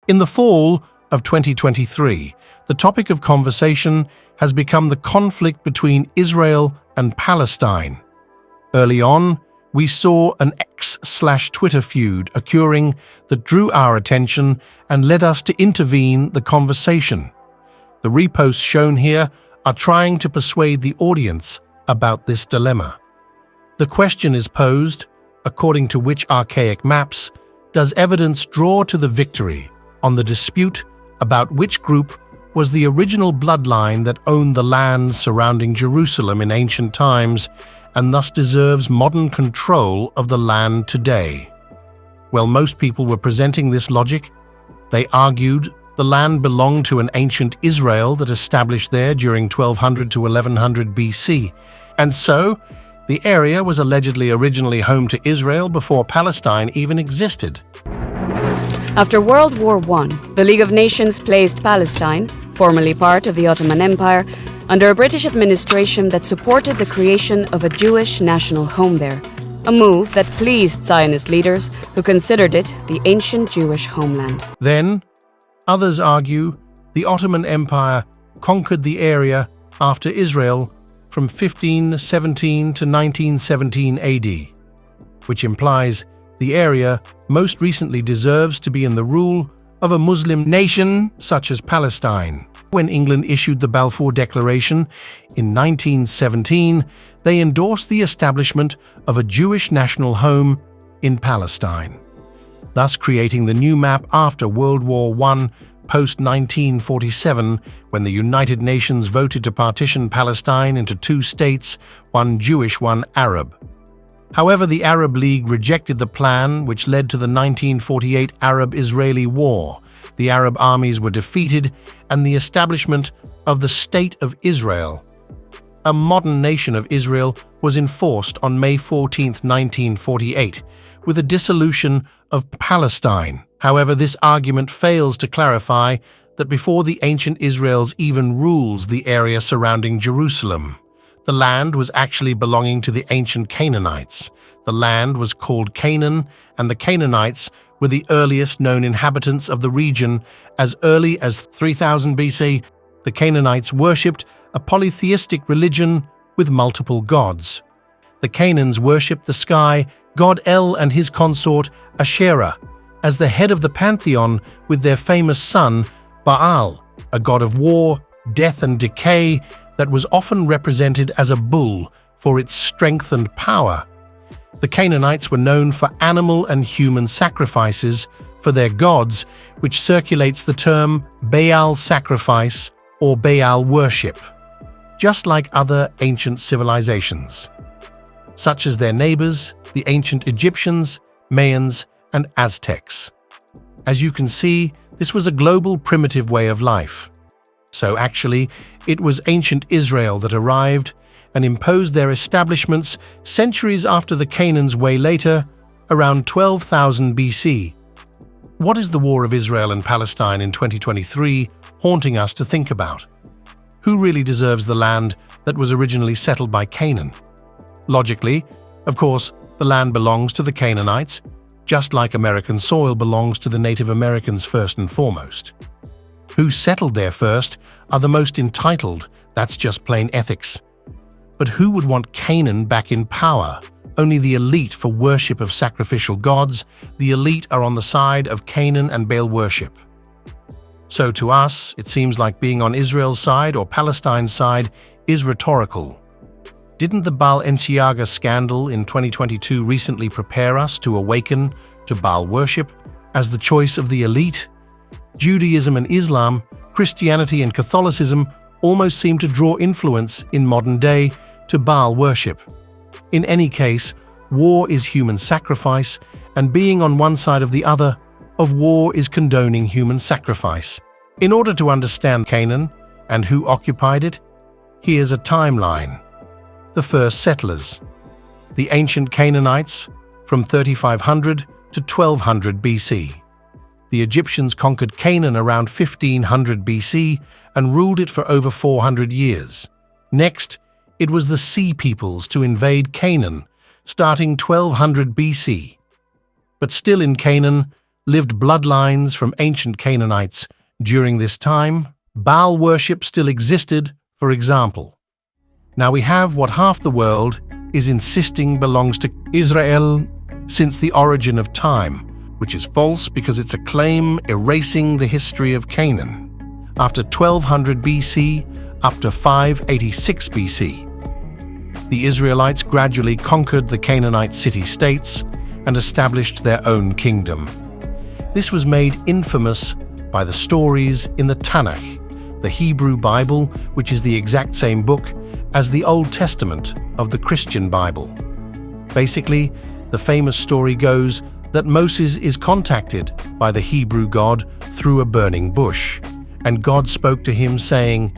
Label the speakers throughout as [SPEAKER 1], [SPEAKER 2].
[SPEAKER 1] In the fall of 2023, the topic of conversation has become the conflict between Israel and Palestine. Early on, we saw an X/Twitter feud occurring that drew our attention and led us to intervene the conversation. The reposts shown here are trying to persuade the audience about this dilemma. The question is posed, according to which archaic maps does evidence draw to the victory on the dispute about which group was the original bloodline that owned the land surrounding Jerusalem in ancient times and thus deserves modern control of the land today? Well, most people were presenting this logic. They argued the land belonged to an ancient Israel that established there during 1200 to 1100 BC, and so the area was allegedly originally home to Israel before Palestine even existed.
[SPEAKER 2] After World War I, the League of Nations placed Palestine, formerly part of the Ottoman Empire, under a British administration that supported the creation of a Jewish national home there, a move that pleased Zionist leaders who considered it the ancient Jewish homeland.
[SPEAKER 1] Then, others argue the Ottoman Empire conquered the area after Israel from 1517 to 1917 AD, which implies the area most recently deserves to be in the rule of a Muslim nation such as Palestine. When England issued the Balfour Declaration in 1917, they endorsed the establishment of a Jewish national home in Palestine, thus creating the new map after World War I post-1947, when the United Nations voted to partition Palestine into two states, one Jewish, one Arab. However, the Arab League rejected the plan, which led to the 1948 Arab-Israeli War. The Arab armies were defeated, and the establishment of the State of Israel, a modern nation of Israel, was enforced on May 14, 1948, with the dissolution of Palestine. However, this argument fails to clarify that before the ancient Israels even rules the area surrounding Jerusalem, the land was actually belonging to the ancient Canaanites. The land was called Canaan, and the Canaanites were the earliest known inhabitants of the region. As early as 3000 BC, the Canaanites worshipped a polytheistic religion with multiple gods. The Canaans worshipped the sky god El and his consort Asherah as the head of the pantheon, with their famous son Baal, a god of war, death and decay, that was often represented as a bull for its strength and power. The Canaanites were known for animal and human sacrifices for their gods, which circulates the term Baal sacrifice or Baal worship, just like other ancient civilizations, such as their neighbors, the ancient Egyptians, Mayans, and Aztecs. As you can see, this was a global primitive way of life. So actually, it was ancient Israel that arrived and imposed their establishments centuries after the Canaans way later, around 12,000 BC. What is the War of Israel and Palestine in 2023 haunting us to think about? Who really deserves the land that was originally settled by Canaan? Logically, of course, the land belongs to the Canaanites, just like American soil belongs to the Native Americans first and foremost. Who settled there first are the most entitled, that's just plain ethics. But who would want Canaan back in power? Only the elite for worship of sacrificial gods. The elite are on the side of Canaan and Baal worship. So to us, it seems like being on Israel's side or Palestine's side is rhetorical. Didn't the Balenciaga scandal in 2022 recently prepare us to awaken to Baal worship as the choice of the elite? Judaism and Islam, Christianity and Catholicism almost seem to draw influence in modern day to Baal worship. In any case, war is human sacrifice, and being on one side of the other of war is condoning human sacrifice. In order to understand Canaan and who occupied it, here's a timeline. The first settlers, the ancient Canaanites, from 3500 to 1200 BC. The Egyptians conquered Canaan around 1500 BC and ruled it for over 400 years. Next, it was the Sea Peoples to invade Canaan, starting 1200 BC. But still in Canaan lived bloodlines from ancient Canaanites. During this time, Baal worship still existed, for example. Now we have what half the world is insisting belongs to Israel since the origin of time, which is false because it's a claim erasing the history of Canaan. After 1200 BC up to 586 BC, the Israelites gradually conquered the Canaanite city-states and established their own kingdom. This was made infamous by the stories in the Tanakh, the Hebrew Bible, which is the exact same book as the Old Testament of the Christian Bible. Basically, the famous story goes that Moses is contacted by the Hebrew God through a burning bush, and God spoke to him saying,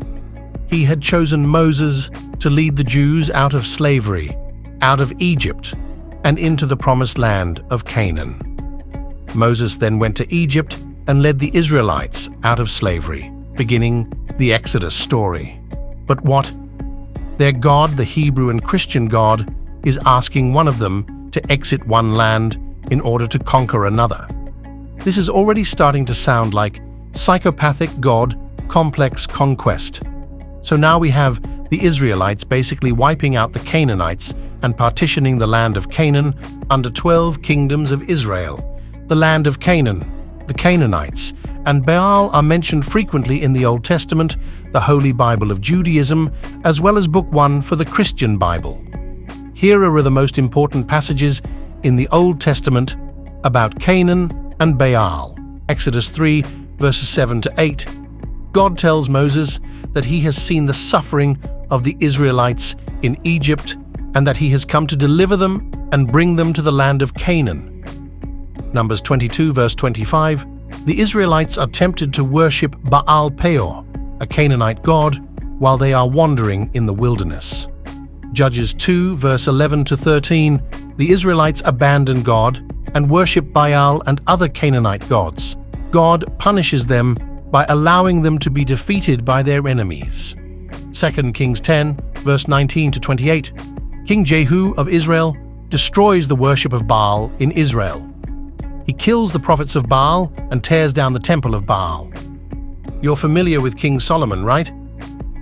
[SPEAKER 1] He had chosen Moses to lead the Jews out of slavery, out of Egypt, and into the promised land of Canaan. Moses then went to Egypt and led the Israelites out of slavery, beginning the Exodus story. But what? Their God, the Hebrew and Christian God, is asking one of them to exit one land in order to conquer another. This is already starting to sound like psychopathic God complex conquest. So now we have the Israelites basically wiping out the Canaanites and partitioning the land of Canaan under 12 kingdoms of Israel. The land of Canaan, the Canaanites, and Baal are mentioned frequently in the Old Testament, the Holy Bible of Judaism, as well as Book 1 for the Christian Bible. Here are the most important passages in the Old Testament about Canaan and Baal. Exodus 3, verses 7 to 8. God tells Moses that he has seen the suffering of the Israelites in Egypt and that he has come to deliver them and bring them to the land of Canaan. Numbers 22, verse 25. The Israelites are tempted to worship Baal Peor, a Canaanite god, while they are wandering in the wilderness. Judges 2, verse 11 to 13. The Israelites abandon God and worship Baal and other Canaanite gods. God punishes them by allowing them to be defeated by their enemies. 2 Kings 10, verse 19 to 28. King Jehu of Israel destroys the worship of Baal in Israel. He kills the prophets of Baal and tears down the temple of Baal. You're familiar with King Solomon, right?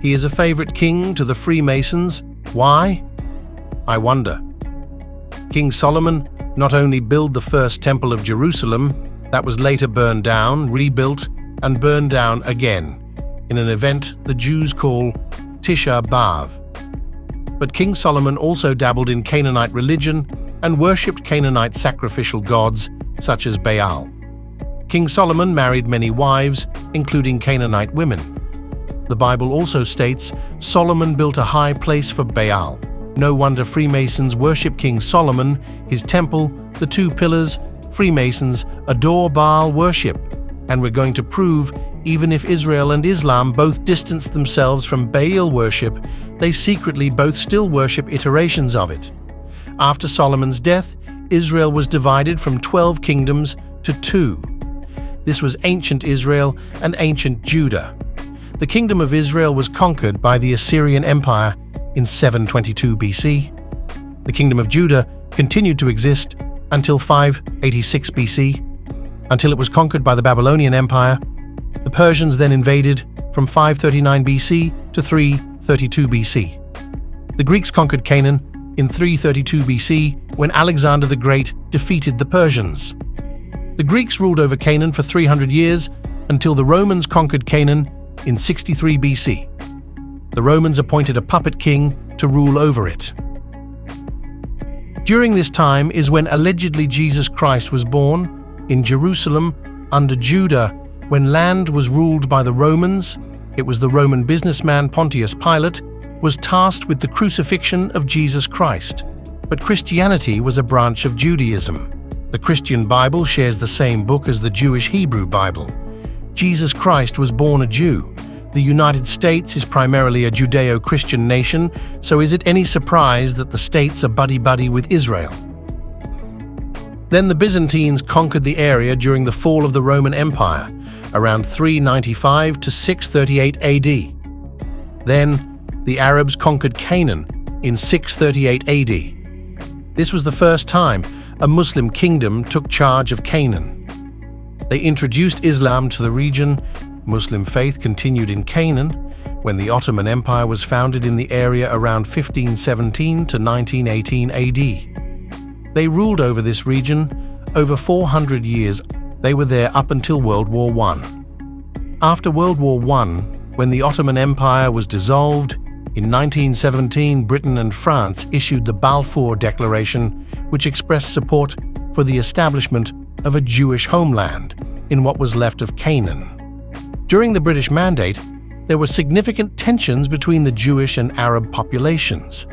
[SPEAKER 1] He is a favorite king to the Freemasons. Why? I wonder. King Solomon not only built the first temple of Jerusalem, that was later burned down, rebuilt, and burned down again, in an event the Jews call Tisha B'Av. But King Solomon also dabbled in Canaanite religion and worshipped Canaanite sacrificial gods such as Baal. King Solomon married many wives, including Canaanite women. The Bible also states Solomon built a high place for Baal. No wonder Freemasons worship King Solomon, his temple, the two pillars. Freemasons adore Baal worship, and we're going to prove even if Israel and Islam both distance themselves from Baal worship, they secretly both still worship iterations of it. After Solomon's death, Israel was divided from 12 kingdoms to 2. This was ancient Israel and ancient Judah. The kingdom of Israel was conquered by the Assyrian Empire in 722 BC. The kingdom of Judah continued to exist until 586 BC, until it was conquered by the Babylonian Empire. The Persians then invaded from 539 BC to 332 BC. The Greeks conquered Canaan in 332 BC when Alexander the Great defeated the Persians. The Greeks ruled over Canaan for 300 years until the Romans conquered Canaan in 63 BC. The Romans appointed a puppet king to rule over it. During this time is when allegedly Jesus Christ was born, in Jerusalem, under Judah, when land was ruled by the Romans. It was the Roman businessman Pontius Pilate was tasked with the crucifixion of Jesus Christ. But Christianity was a branch of Judaism. The Christian Bible shares the same book as the Jewish Hebrew Bible. Jesus Christ was born a Jew. The United States is primarily a Judeo-Christian nation, so is it any surprise that the states are buddy-buddy with Israel? Then the Byzantines conquered the area during the fall of the Roman Empire, around 395 to 638 AD. Then, the Arabs conquered Canaan in 638 AD. This was the first time a Muslim kingdom took charge of Canaan. They introduced Islam to the region. Muslim faith continued in Canaan when the Ottoman Empire was founded in the area around 1517 to 1918 AD. They ruled over this region over 400 years. They were there up until World War I. After World War I, when the Ottoman Empire was dissolved, in 1917 Britain and France issued the Balfour Declaration, which expressed support for the establishment of a Jewish homeland in what was left of Canaan. During the British Mandate, there were significant tensions between the Jewish and Arab populations.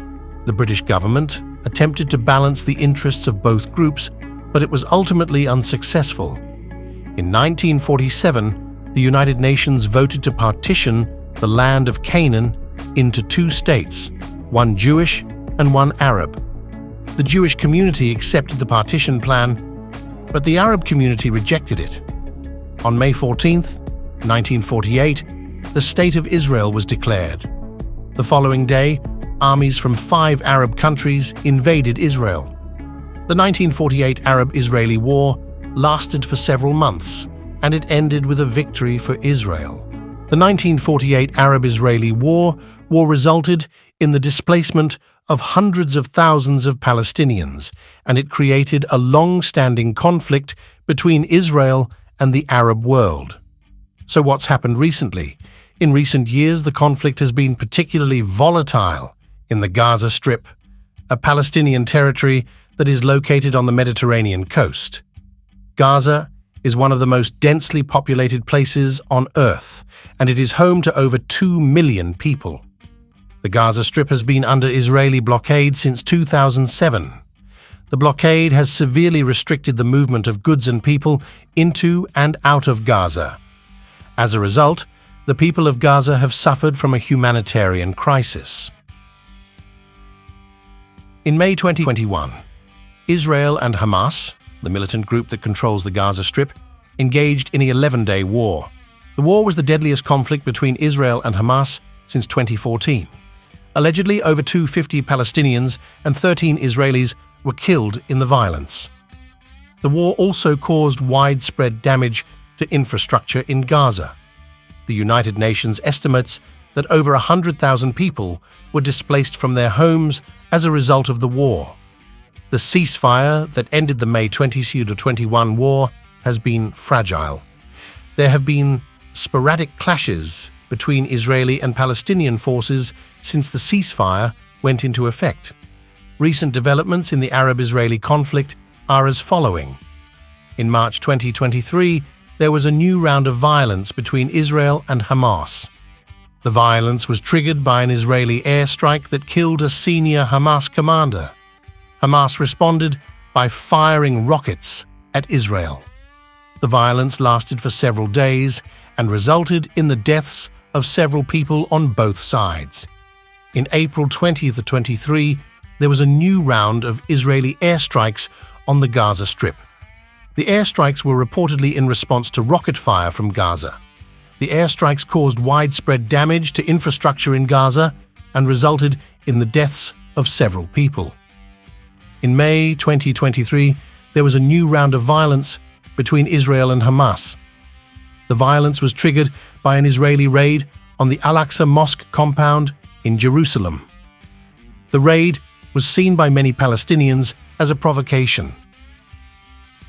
[SPEAKER 1] The British government attempted to balance the interests of both groups, but it was ultimately unsuccessful. In 1947, the United Nations voted to partition the land of Canaan into two states, one Jewish and one Arab. The Jewish community accepted the partition plan, but the Arab community rejected it. On May 14, 1948, the State of Israel was declared. The following day, armies from 5 Arab countries invaded Israel. The 1948 Arab-Israeli War lasted for several months, and it ended with a victory for Israel. The 1948 Arab-Israeli War resulted in the displacement of hundreds of thousands of Palestinians, and it created a long-standing conflict between Israel and the Arab world. So what's happened recently? In recent years, the conflict has been particularly volatile in the Gaza Strip, a Palestinian territory that is located on the Mediterranean coast. Gaza is one of the most densely populated places on Earth, and it is home to over 2 million people. The Gaza Strip has been under Israeli blockade since 2007. The blockade has severely restricted the movement of goods and people into and out of Gaza. As a result, the people of Gaza have suffered from a humanitarian crisis. In May 2021, Israel and Hamas, the militant group that controls the Gaza Strip, engaged in an 11-day war. The war was the deadliest conflict between Israel and Hamas since 2014. Allegedly, over 250 Palestinians and 13 Israelis were killed in the violence. The war also caused widespread damage to infrastructure in Gaza. The United Nations estimates that over 100,000 people were displaced from their homes as a result of the war. The ceasefire that ended the May 2021 war has been fragile. There have been sporadic clashes between Israeli and Palestinian forces since the ceasefire went into effect. Recent developments in the Arab-Israeli conflict are as following. In March 2023, there was a new round of violence between Israel and Hamas. The violence was triggered by an Israeli airstrike that killed a senior Hamas commander. Hamas responded by firing rockets at Israel. The violence lasted for several days and resulted in the deaths of several people on both sides. In April 2023, there was a new round of Israeli airstrikes on the Gaza Strip. The airstrikes were reportedly in response to rocket fire from Gaza. The airstrikes caused widespread damage to infrastructure in Gaza and resulted in the deaths of several people. In May 2023, there was a new round of violence between Israel and Hamas. The violence was triggered by an Israeli raid on the Al-Aqsa Mosque compound in Jerusalem. The raid was seen by many Palestinians as a provocation.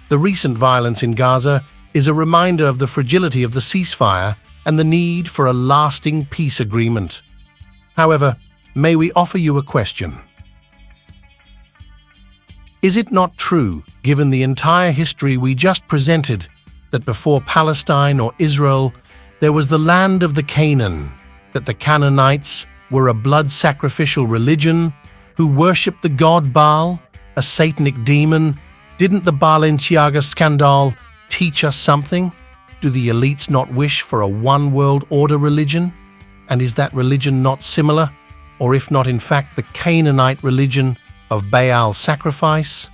[SPEAKER 1] The recent violence in Gaza is a reminder of the fragility of the ceasefire and the need for a lasting peace agreement. However, may we offer you a question? Is it not true, given the entire history we just presented, that before Palestine or Israel, there was the land of the Canaan, that the Canaanites were a blood-sacrificial religion who worshipped the god Baal, a satanic demon? Didn't the Balenciaga scandal teach us something? Do the elites not wish for a one-world order religion? And is that religion not similar, or if not in fact the Canaanite religion of Baal sacrifice?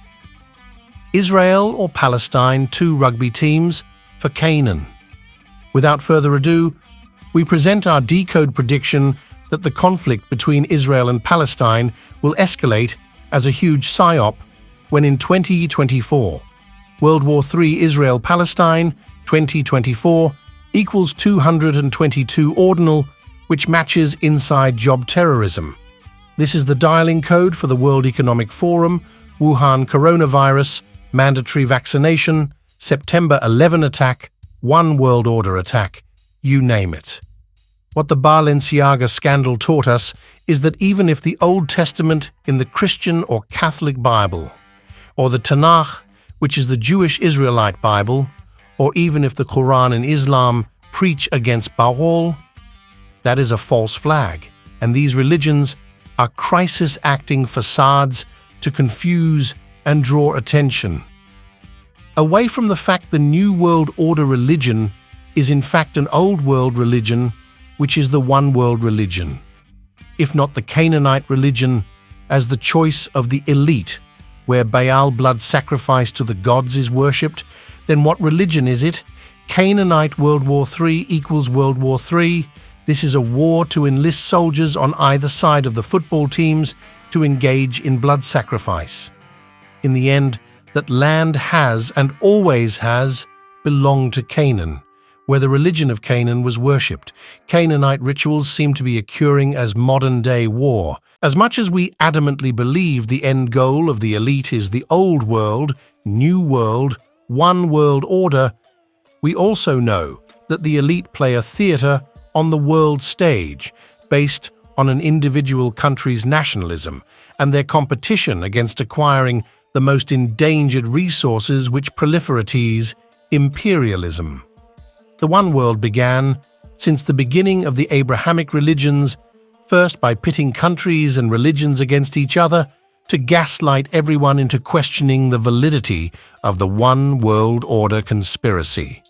[SPEAKER 1] Israel or Palestine, 2 rugby teams for Canaan. Without further ado, we present our decode prediction that the conflict between Israel and Palestine will escalate as a huge psyop when in 2024, World War III Israel-Palestine 2024 equals 222 ordinal, which matches inside job terrorism. This is the dialing code for the World Economic Forum, Wuhan coronavirus, mandatory vaccination, September 11 attack, One World Order attack, you name it. What the Balenciaga scandal taught us is that even if the Old Testament in the Christian or Catholic Bible, or the Tanakh, which is the Jewish Israelite Bible, or even if the Quran in Islam preach against Baal, that is a false flag, and these religions are crisis-acting facades to confuse and draw attention. Away from the fact the New World Order religion is in fact an Old World religion, which is the One World religion. If not the Canaanite religion, as the choice of the elite, where Baal blood sacrifice to the gods is worshipped, then what religion is it? Canaanite World War III equals World War III. This is a war to enlist soldiers on either side of the football teams to engage in blood sacrifice. In the end, that land has and always has belonged to Canaan, where the religion of Canaan was worshipped. Canaanite rituals seem to be occurring as modern-day war. As much as we adamantly believe the end goal of the elite is the old world, new world, one world order, we also know that the elite play a theater on the world stage based on an individual country's nationalism and their competition against acquiring the most endangered resources which proliferates imperialism. The One World began since the beginning of the Abrahamic religions, first by pitting countries and religions against each other to gaslight everyone into questioning the validity of the One World Order conspiracy.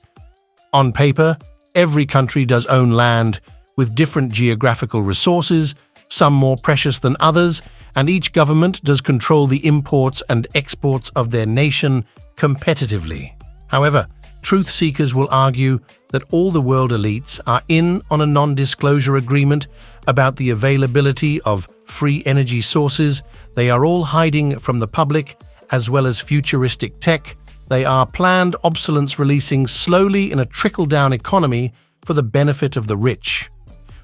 [SPEAKER 1] On paper, every country does own land with different geographical resources, some more precious than others, and each government does control the imports and exports of their nation competitively. However, truth seekers will argue that all the world elites are in on a non-disclosure agreement about the availability of free energy sources. They are all hiding from the public, as well as futuristic tech. They are planned obsolescence releasing slowly in a trickle-down economy for the benefit of the rich.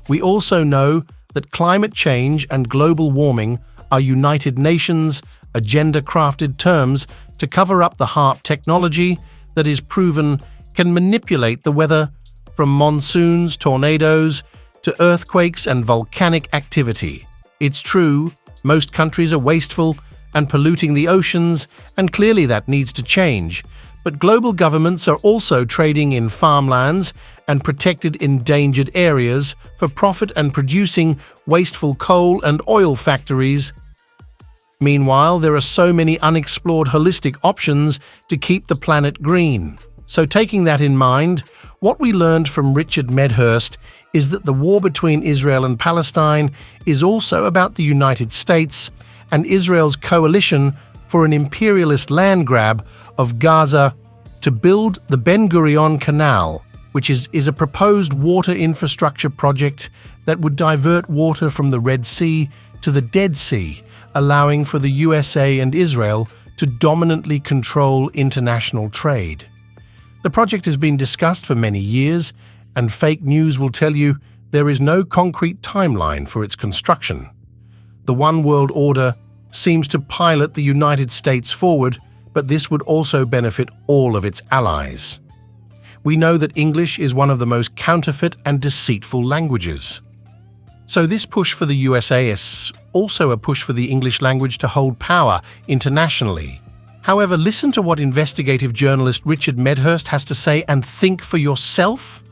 [SPEAKER 1] We also know that climate change and global warming are United Nations agenda-crafted terms to cover up the HAARP technology that is proven can manipulate the weather from monsoons, tornadoes, to earthquakes and volcanic activity. It's true, most countries are wasteful and polluting the oceans, and clearly that needs to change. But global governments are also trading in farmlands and protected endangered areas for profit and producing wasteful coal and oil factories. Meanwhile, there are so many unexplored holistic options to keep the planet green. So taking that in mind, what we learned from Richard Medhurst is that the war between Israel and Palestine is also about the United States and Israel's coalition for an imperialist land grab of Gaza to build the Ben Gurion Canal, which is a proposed water infrastructure project that would divert water from the Red Sea to the Dead Sea, allowing for the USA and Israel to dominantly control international trade. The project has been discussed for many years, and fake news will tell you there is no concrete timeline for its construction. The One World Order seems to pilot the United States forward, but this would also benefit all of its allies. We know that English is one of the most counterfeit and deceitful languages. So this push for the USA is also a push for the English language to hold power internationally. However, listen to what investigative journalist Richard Medhurst has to say and think for yourself.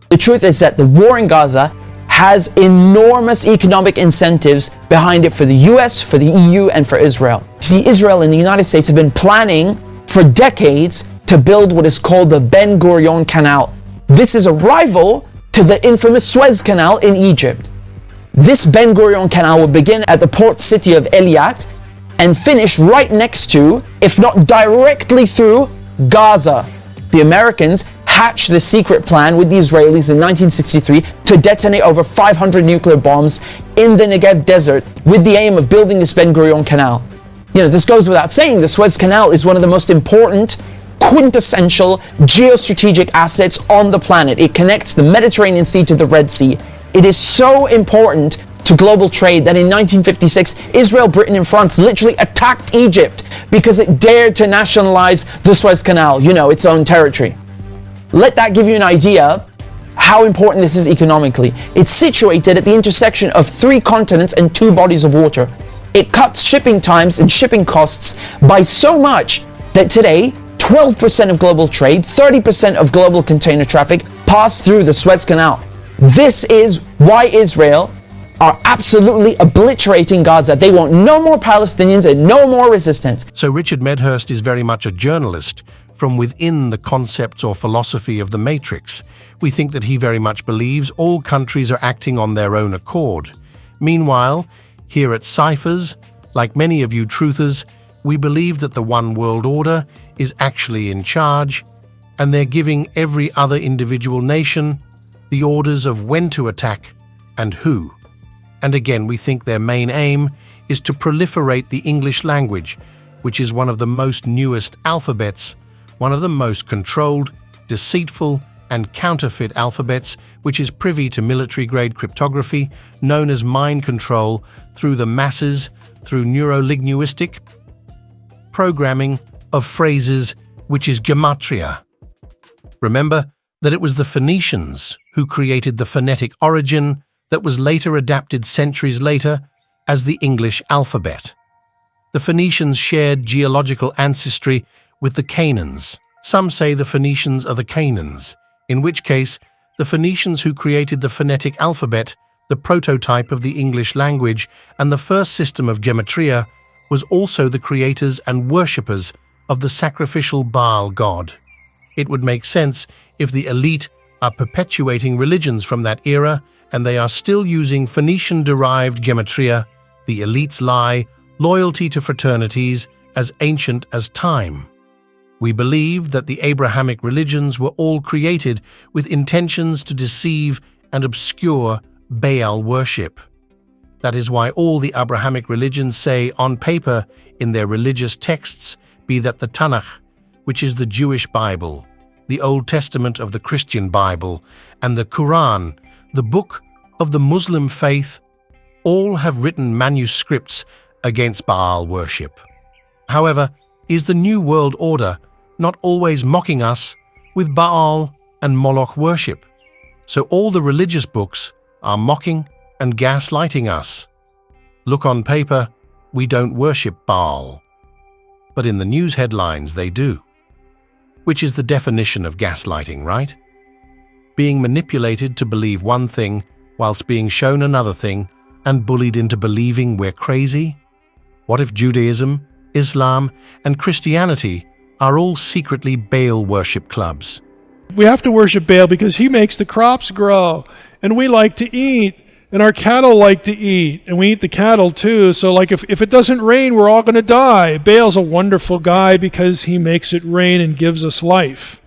[SPEAKER 3] The truth is that the war in Gaza has enormous economic incentives behind it for the US, for the EU, and for Israel. See, Israel and the United States have been planning for decades to build what is called the Ben Gurion Canal. This is a rival to the infamous Suez Canal in Egypt. This Ben Gurion Canal will begin at the port city of Eilat and finish right next to, if not directly through, Gaza. The Americans hatched the secret plan with the Israelis in 1963 to detonate over 500 nuclear bombs in the Negev desert with the aim of building this Ben Gurion Canal. You know, this goes without saying, the Suez Canal is one of the most important quintessential geostrategic assets on the planet. It connects the Mediterranean Sea to the Red Sea. It is so important to global trade that in 1956, Israel, Britain, and France literally attacked Egypt because it dared to nationalize the Suez Canal, its own territory. Let that give you an idea how important this is economically. It's situated at the intersection of 3 continents and 2 bodies of water. It cuts shipping times and shipping costs by so much that today, 12% of global trade, 30% of global container traffic pass through the Suez Canal. This is why Israel are absolutely obliterating Gaza. They want no more Palestinians and no more resistance.
[SPEAKER 1] So Richard Medhurst is very much a journalist from within the concepts or philosophy of the Matrix. We think that he very much believes all countries are acting on their own accord. Meanwhile, here at Cyphers, like many of you truthers, we believe that the one world order is actually in charge, and they're giving every other individual nation the orders of when to attack and who. And again, we think their main aim is to proliferate the English language, which is one of the most newest alphabets, one of the most controlled, deceitful, and counterfeit alphabets, which is privy to military-grade cryptography, known as mind control through the masses, through neurolinguistic programming of phrases, which is gematria. Remember that it was the Phoenicians who created the phonetic origin that was later adapted centuries later as the English alphabet. The Phoenicians shared geological ancestry with the Canaans. Some say the Phoenicians are the Canaans, in which case the Phoenicians who created the phonetic alphabet, the prototype of the English language, and the first system of gematria, was also the creators and worshippers of the sacrificial Baal god. It would make sense if the elite are perpetuating religions from that era and they are still using Phoenician-derived gematria. The elites lie, loyalty to fraternities as ancient as time. We believe that the Abrahamic religions were all created with intentions to deceive and obscure Baal worship. That is why all the Abrahamic religions say on paper in their religious texts, be that the Tanakh, which is the Jewish Bible, the Old Testament of the Christian Bible, and the Quran, the book of the Muslim faith, all have written manuscripts against Baal worship. However, is the New World Order not always mocking us with Baal and Moloch worship? So all the religious books are mocking and gaslighting us. Look, on paper, we don't worship Baal, but in the news headlines they do. Which is the definition of gaslighting, right? Being manipulated to believe one thing whilst being shown another thing and bullied into believing we're crazy? What if Judaism, Islam, and Christianity are all secretly Baal worship clubs?
[SPEAKER 4] We have to worship Baal because he makes the crops grow, and we like to eat, and our cattle like to eat, and we eat the cattle too. So like if it doesn't rain, we're all going to die. Baal's a wonderful guy because he makes it rain and gives us life.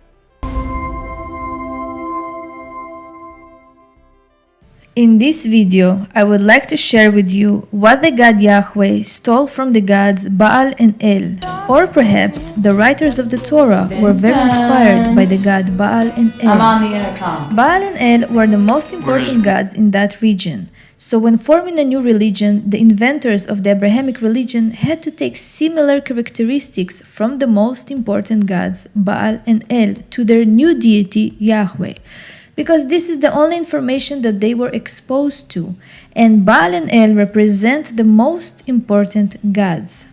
[SPEAKER 5] In this video, I would like to share with you what the God Yahweh stole from the gods Baal and El. Or perhaps the writers of the Torah were very inspired by the god Baal and El.
[SPEAKER 6] I'm on the intercom.
[SPEAKER 5] Baal and El were the most important gods in that region. So when forming a new religion, the inventors of the Abrahamic religion had to take similar characteristics from the most important gods Baal and El to their new deity Yahweh, because this is the only information that they were exposed to, and Baal and El represent the most important gods.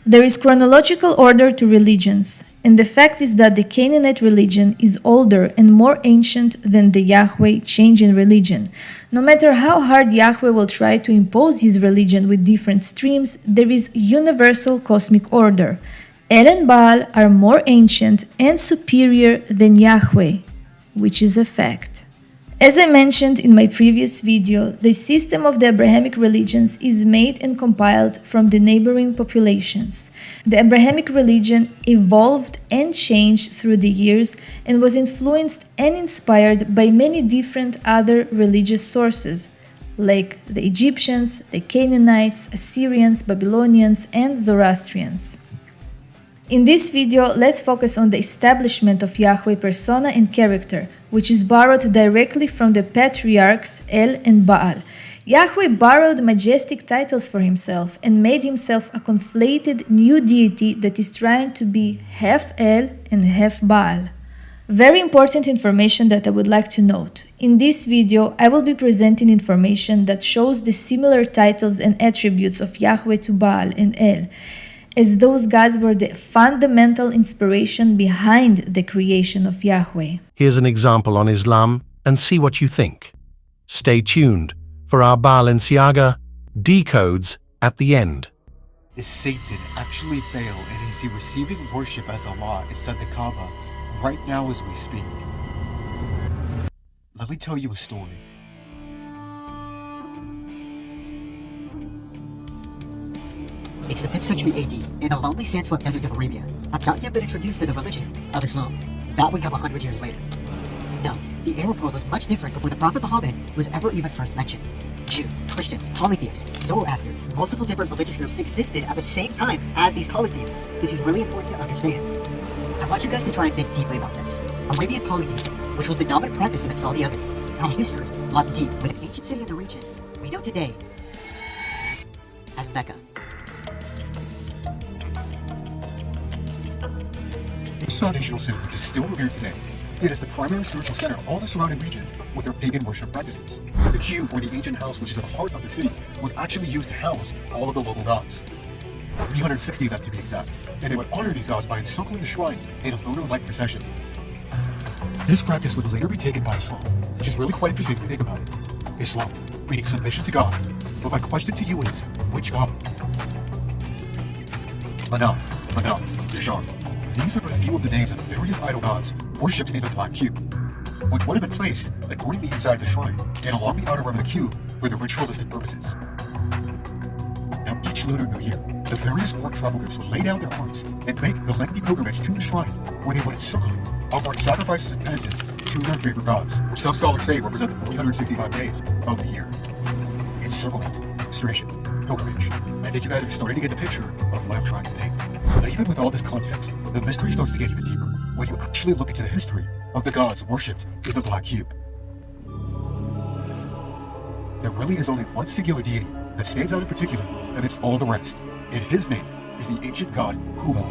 [SPEAKER 5] There is chronological order to religions, and the fact is that the Canaanite religion is older and more ancient than the Yahweh change in religion. No matter how hard Yahweh will try to impose his religion with different streams, there is universal cosmic order. El and Baal are more ancient and superior than Yahweh, which is a fact. As I mentioned in my previous video, the system of the Abrahamic religions is made and compiled from the neighboring populations. The Abrahamic religion evolved and changed through the years and was influenced and inspired by many different other religious sources, like the Egyptians, the Canaanites, Assyrians, Babylonians, and Zoroastrians. In this video, let's focus on the establishment of Yahweh persona and character, which is borrowed directly from the patriarchs El and Baal. Yahweh borrowed majestic titles for himself and made himself a conflated new deity that is trying to be half El and half Baal. Very important information that I would like to note. In this video, I will be presenting information that shows the similar titles and attributes of Yahweh to Baal and El, as those gods were the fundamental inspiration behind the creation of Yahweh.
[SPEAKER 1] Here's an example on Islam and see what you think. Stay tuned for our Balenciaga decodes at the end.
[SPEAKER 6] Is Satan actually Baal, and is he receiving worship as Allah inside the Kaaba right now as we speak? Let me tell you a story.
[SPEAKER 7] It's the 5th century AD, in the lonely sand-swept deserts of Arabia. I've not yet been introduced to the religion of Islam. That would come 100 years later. No, the Arab world was much different before the Prophet Muhammad was ever even first mentioned. Jews, Christians, polytheists, Zoroastrians, multiple different religious groups existed at the same time as these polytheists. This is really important to understand. I want you guys to try and think deeply about this. Arabian polytheism, which was the dominant practice amidst all the others, had a history locked deep with an ancient city in the region we know today as Mecca.
[SPEAKER 6] This foundational city, which is still revered today, it is the primary spiritual center of all the surrounding regions with their pagan worship practices. The cube, or the ancient house which is at the heart of the city, was actually used to house all of the local gods. 360 of them to be exact, and they would honor these gods by encircling the shrine in a lunar-like procession. This practice would later be taken by Islam, which is really quite interesting if you think about it. Islam, meaning submission to God. But my question to you is, which God? Manaf, Manat, Dejar. These are but a few of the names of the various idol gods worshipped in the black cube, which would have been placed adorning the inside of the shrine and along the outer rim of the cube for the ritualistic purposes. Now each lunar new year, the various orc tribal groups would lay down their arms and make the lengthy pilgrimage to the shrine where they would encircle it, offering sacrifices and penances to their favorite gods, which some scholars say represent the 365 days of the year. Encirclement, frustration, pilgrimage. I think you guys are starting to get the picture of what I'm trying to paint. But even with all this context, the mystery starts to get even deeper when you actually look into the history of the gods worshipped in the black cube. There really is only one singular deity that stands out in particular amidst all the rest, and his name is the ancient god Hubal.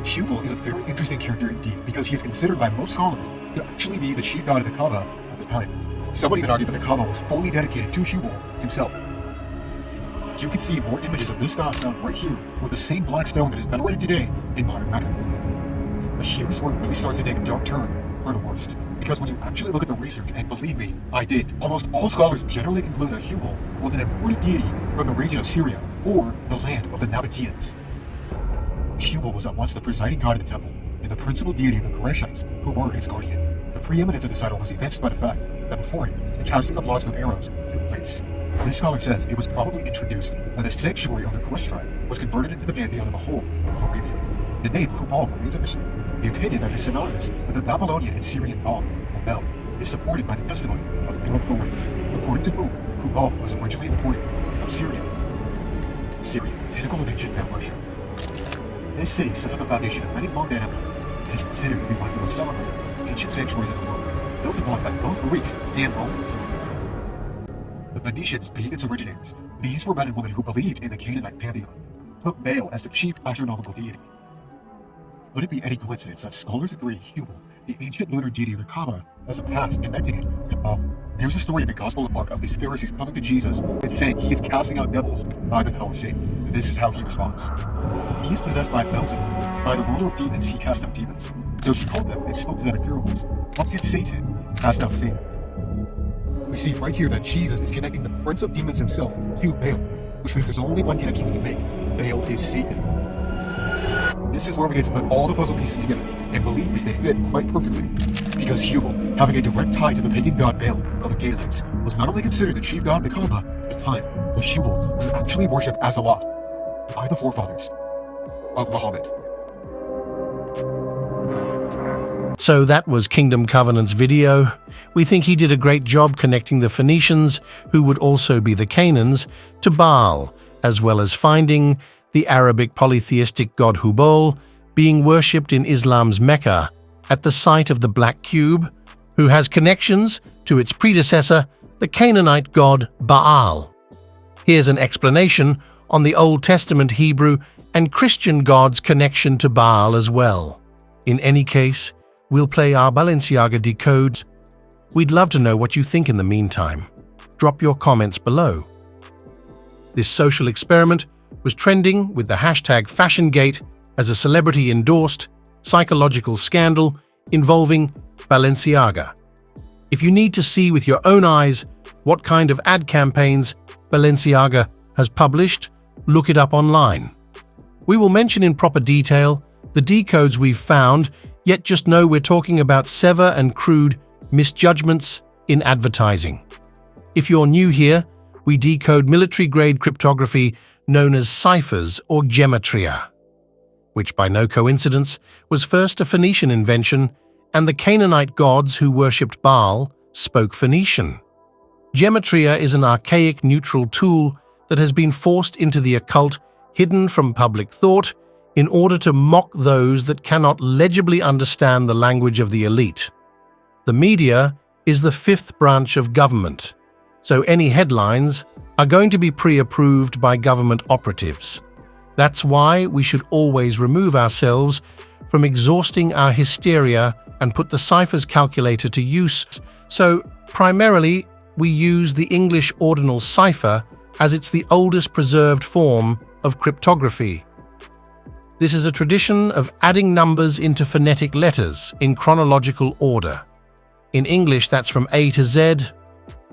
[SPEAKER 6] Hubal is a very interesting character indeed because he is considered by most scholars to actually be the chief god of the Kaaba at the time. Some would even argue that the Kaaba was fully dedicated to Hubal himself. You can see more images of this god found right here with the same black stone that is venerated today in modern Mecca. But here's where it really starts to take a dark turn for the worst. Because when you actually look at the research, and believe me, I did, almost all scholars generally conclude that Hubal was an important deity from the region of Syria, or the land of the Nabateans. Hubal was at once the presiding god of the temple, and the principal deity of the Koreshites, who were its guardian. The preeminence of this idol was evinced by the fact that before it, the casting of lots with arrows took place. This scholar says it was probably introduced when the sanctuary of the Koresh tribe was converted into the pantheon of the whole of Arabia. The name Hubal remains a mystery. The opinion that is synonymous with the Babylonian and Syrian Baal, or Bel, is supported by the testimony of Arab authorities, according to whom Hubal was originally imported from Syria. Syria, the pinnacle of ancient Baal worship. This city sits on the foundation of many long-dead empires and is considered to be one of the most celebrated ancient sanctuaries in the world, built upon by both Greeks and Romans. The Phoenicians being its originators, these were men and women who believed in the Canaanite pantheon, took Baal as the chief astronomical deity. Could it be any coincidence that scholars agree Hubal, the ancient lunar deity of the Kaaba, has a past connecting it to Baal? There's a story in the Gospel of Mark of these Pharisees coming to Jesus and saying he is casting out devils by the power of Satan. This is how he responds. He is possessed by Beelzebub. By the ruler of demons, he cast out demons. So he called them and spoke to them in parables. How can Satan cast out Satan? We see right here that Jesus is connecting the prince of demons himself to Baal, which means there's only one connection we can make. Baal is Satan. This is where we get to put all the puzzle pieces together, and believe me, they fit quite perfectly. Because Hubal, having a direct tie to the pagan god Baal of the Canaanites, was not only considered the chief god of the Kaaba at the time, but Hubal was actually worshipped as Allah by the forefathers of Muhammad.
[SPEAKER 1] So that was Kingdom Covenant's video. We think he did a great job connecting the Phoenicians, who would also be the Canaans, to Baal, as well as finding the Arabic polytheistic god Hubal, being worshipped in Islam's Mecca at the site of the Black Cube, who has connections to its predecessor, the Canaanite god Baal. Here's an explanation on the Old Testament Hebrew and Christian gods' connection to Baal as well. In any case, we'll play our Balenciaga Decode. We'd love to know what you think in the meantime. Drop your comments below. This social experiment was trending with the hashtag FashionGate as a celebrity-endorsed psychological scandal involving Balenciaga. If you need to see with your own eyes what kind of ad campaigns Balenciaga has published, look it up online. We will mention in proper detail the decodes we've found, yet just know we're talking about severe and crude misjudgments in advertising. If you're new here, we decode military-grade cryptography known as ciphers or gematria, which by no coincidence was first a Phoenician invention, and the Canaanite gods who worshipped Baal spoke Phoenician. Gematria is an archaic neutral tool that has been forced into the occult, hidden from public thought, in order to mock those that cannot legibly understand the language of the elite. The media is the fifth branch of government, so any headlines are going to be pre-approved by government operatives. That's why we should always remove ourselves from exhausting our hysteria and put the ciphers calculator to use. So, primarily, we use the English ordinal cipher as it's the oldest preserved form of cryptography. This is a tradition of adding numbers into phonetic letters in chronological order. In English, that's from A to Z.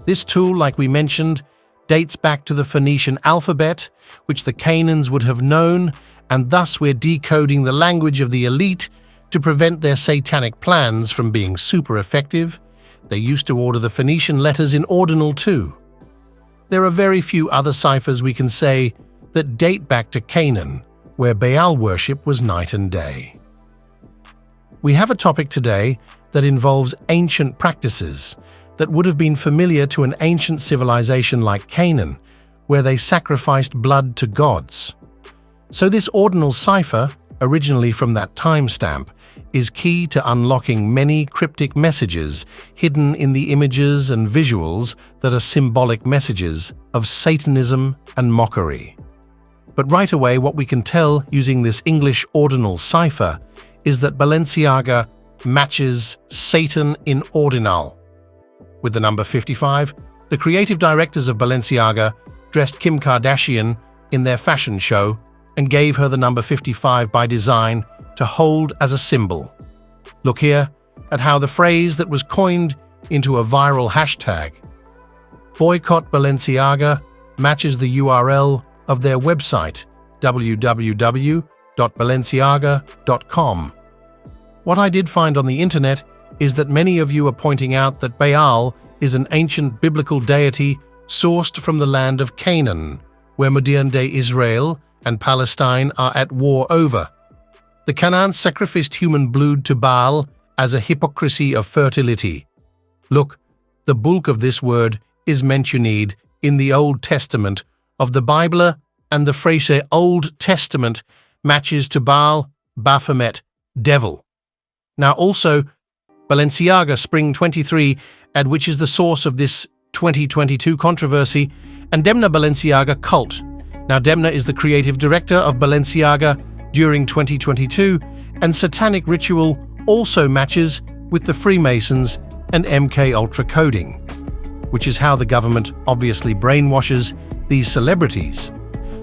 [SPEAKER 1] This tool, like we mentioned, dates back to the Phoenician alphabet, which the Canaans would have known, and thus we're decoding the language of the elite to prevent their satanic plans from being super effective. They used to order the Phoenician letters in ordinal too. There are very few other ciphers we can say that date back to Canaan, where Baal worship was night and day. We have a topic today that involves ancient practices that would have been familiar to an ancient civilization like Canaan, where they sacrificed blood to gods. So this ordinal cipher, originally from that timestamp, is key to unlocking many cryptic messages hidden in the images and visuals that are symbolic messages of Satanism and mockery. But right away, what we can tell using this English ordinal cipher is that Balenciaga matches Satan in ordinal. With the number 55, the creative directors of Balenciaga dressed Kim Kardashian in their fashion show and gave her the number 55 by design to hold as a symbol. Look here at how the phrase that was coined into a viral hashtag, Boycott Balenciaga, matches the URL of their website, www.balenciaga.com. What I did find on the internet is that many of you are pointing out that Baal is an ancient biblical deity sourced from the land of Canaan, where modern-day Israel and Palestine are at war over. The Canaan sacrificed human blood to Baal as a hypocrisy of fertility. Look, the bulk of this word is mentioned in the Old Testament of the Bible, and the phrase Old Testament matches to Baal, Baphomet, devil. Now also, Balenciaga Spring 23, and which is the source of this 2022 controversy, and Demna Balenciaga cult. Now Demna is the creative director of Balenciaga during 2022, and satanic ritual also matches with the Freemasons and MK Ultra coding, which is how the government obviously brainwashes these celebrities.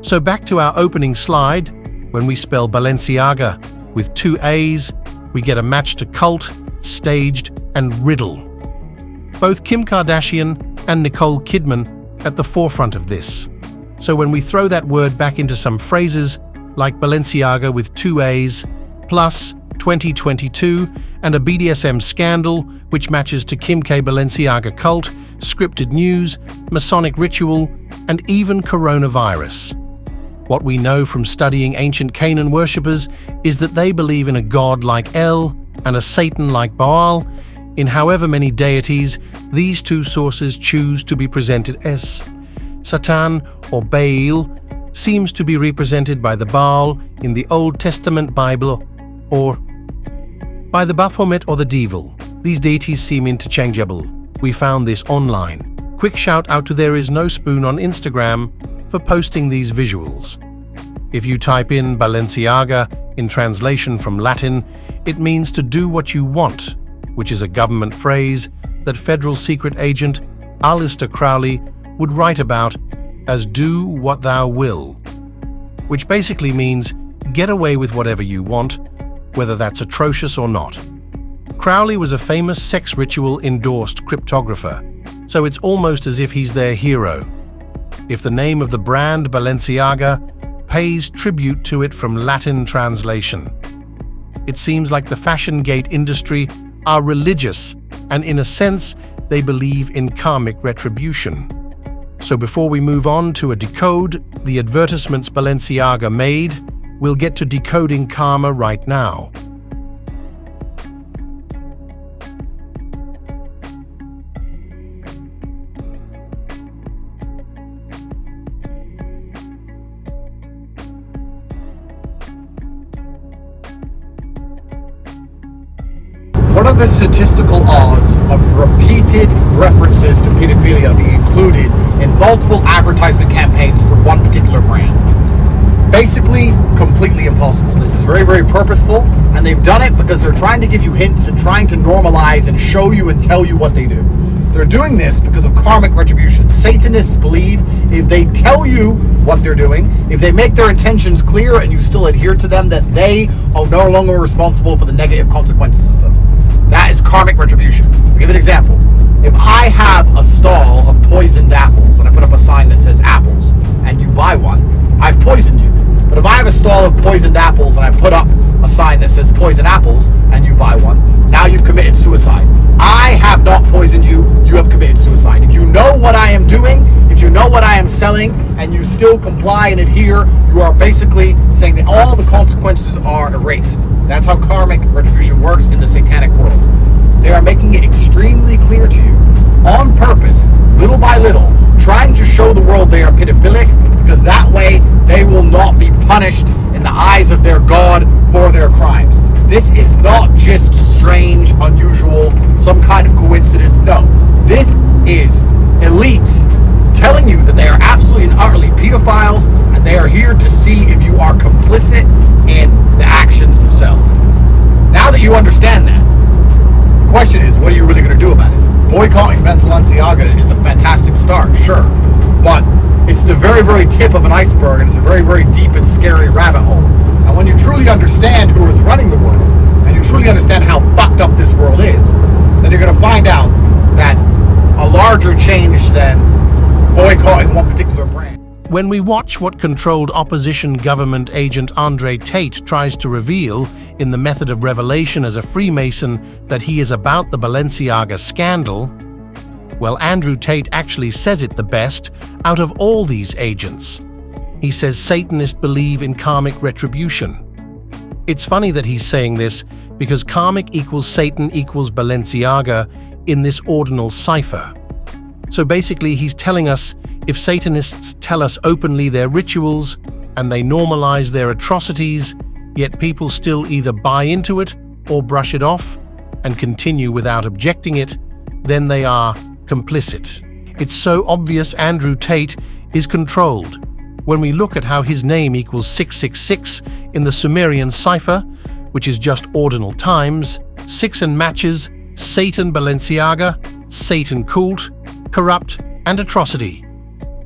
[SPEAKER 1] So back to our opening slide, when we spell Balenciaga with 2 A's, we get a match to cult, staged, and riddle. Both Kim Kardashian and Nicole Kidman at the forefront of this. So when we throw that word back into some phrases like Balenciaga with 2 A's, plus 2022 and a BDSM scandal which matches to Kim K Balenciaga cult, scripted news, Masonic ritual, and even coronavirus. What we know from studying ancient Canaan worshippers is that they believe in a god like El and a Satan like Baal. In however many deities, these two sources choose to be presented as Satan or Baal, seems to be represented by the Baal in the Old Testament Bible or by the Baphomet or the Devil. These deities seem interchangeable. We found this online. Quick shout out to There Is No Spoon on Instagram for posting these visuals. If you type in Balenciaga in translation from Latin, it means to do what you want, which is a government phrase that federal secret agent Aleister Crowley would write about as do what thou will, which basically means get away with whatever you want, whether that's atrocious or not. Crowley was a famous sex ritual-endorsed cryptographer, so it's almost as if he's their hero. If the name of the brand Balenciaga pays tribute to it from Latin translation. It seems like the fashion gate industry are religious, and in a sense, they believe in karmic retribution. So before we move on to a decode the advertisements Balenciaga made, we'll get to decoding karma right now.
[SPEAKER 8] What are the statistical odds of repeated references to pedophilia being included in multiple advertisement campaigns for one particular brand? Basically, completely impossible. This is very, very purposeful, and they've done it because they're trying to give you hints and trying to normalize and show you and tell you what they do. They're doing this because of karmic retribution. Satanists believe if they tell you what they're doing, if they make their intentions clear and you still adhere to them, that they are no longer responsible for the negative consequences of them. That is karmic retribution. I'll give an example. If I have a stall of poisoned apples and I put up a sign that says apples and you buy one, I've poisoned you. But if I have a stall of poisoned apples and I put up a sign that says poison apples and you buy one, now you've committed suicide. I have not poisoned you, you have committed suicide. If you know what I am doing, if you know what I am selling, and you still comply and adhere, you are basically saying that all the consequences are erased. That's how karmic retribution works in the satanic world. They are making it extremely clear to you, on purpose, little by little, trying to show the world they are pedophilic, because that way they will not be punished in the eyes of their God for their crimes. This is not just strange, unusual, some kind of coincidence. No, this is elites telling you that they are absolutely and utterly pedophiles, and they are here to see if you are complicit in the actions themselves. Now that you understand that, the question is, what are you really going to do about it? Boycotting Balenciaga is a fantastic start, sure, but it's the very, very tip of an iceberg, and it's a very, very deep and scary rabbit hole. And when you truly understand who is running the world, and you truly understand how fucked up this world is, then you're going to find out that a larger change than boycotting one particular brand.
[SPEAKER 1] When we watch what controlled opposition government agent Andre Tate tries to reveal in the Method of Revelation as a Freemason that he is about the Balenciaga scandal, well, Andrew Tate actually says it the best out of all these agents. He says Satanists believe in karmic retribution. It's funny that he's saying this because karmic equals Satan equals Balenciaga in this ordinal cipher. So basically he's telling us if Satanists tell us openly their rituals and they normalize their atrocities, yet people still either buy into it or brush it off and continue without objecting it, then they are complicit. It's so obvious Andrew Tate is controlled when we look at how his name equals 666 in the Sumerian cipher, which is just ordinal times, 6 and matches Satan Balenciaga, Satan cult, corrupt, and atrocity.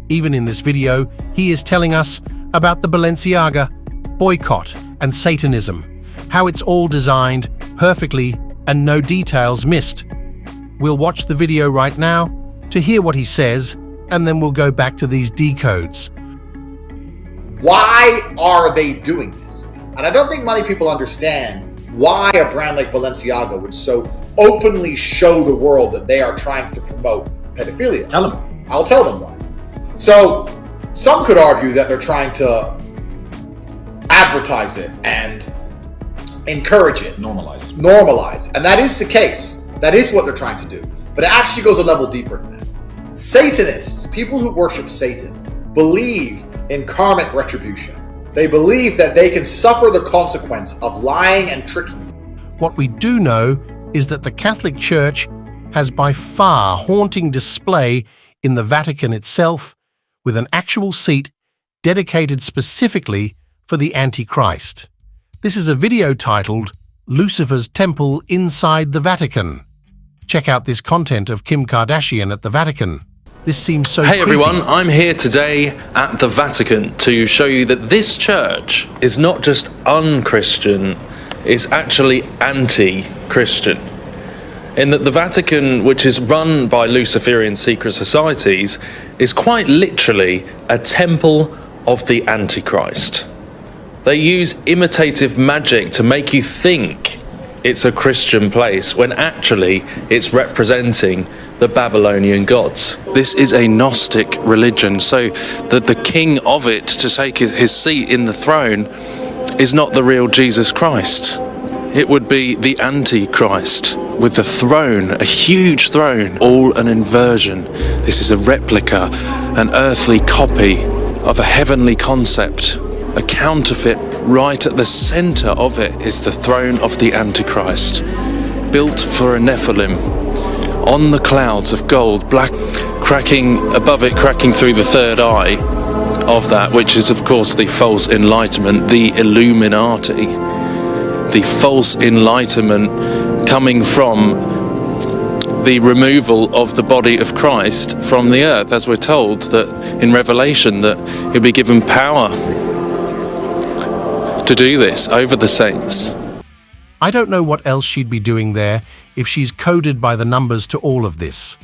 [SPEAKER 1] Even in this video, he is telling us about the Balenciaga boycott and Satanism, how it's all designed perfectly and no details missed. We'll watch the video right now to hear what he says, and then we'll go back to these decodes.
[SPEAKER 8] Why are they doing this? And I don't think many people understand why a brand like Balenciaga would so openly show the world that they are trying to promote pedophilia.
[SPEAKER 9] Tell them.
[SPEAKER 8] I'll tell them why. So, some could argue that they're trying to advertise it and encourage it. Normalize. And that is the case. That is what they're trying to do. But it actually goes a level deeper than that. Satanists, people who worship Satan, believe in karmic retribution. They believe that they can suffer the consequence of lying and tricking.
[SPEAKER 1] What we do know is that the Catholic Church has by far haunting display in the Vatican itself, with an actual seat dedicated specifically for the Antichrist. This is a video titled Lucifer's Temple Inside the Vatican. Check out this content of Kim Kardashian at the Vatican. This seems so
[SPEAKER 9] Hey
[SPEAKER 1] creepy.
[SPEAKER 9] everyone, I'm here today at the Vatican to show you that this church is not just un-Christian, it's actually anti-Christian. In that the Vatican, which is run by Luciferian secret societies, is quite literally a temple of the Antichrist. They use imitative magic to make you think it's a Christian place when actually it's representing the Babylonian gods. This is a Gnostic religion, so that the king of it to take his seat in the throne is not the real Jesus Christ. It would be the Antichrist with the throne, a huge throne, all an inversion. This is a replica, an earthly copy of a heavenly concept, a counterfeit. Right at the center of it is the throne of the Antichrist, built for a Nephilim, on the clouds of gold, black, cracking above it, cracking through the third eye of that, which is of course the false enlightenment, the Illuminati, the false enlightenment coming from the removal of the body of Christ from the earth, as we're told that in Revelation that he'll be given power to do this over the saints.
[SPEAKER 1] I don't know what else she'd be doing there if she's coded by the numbers to all of this.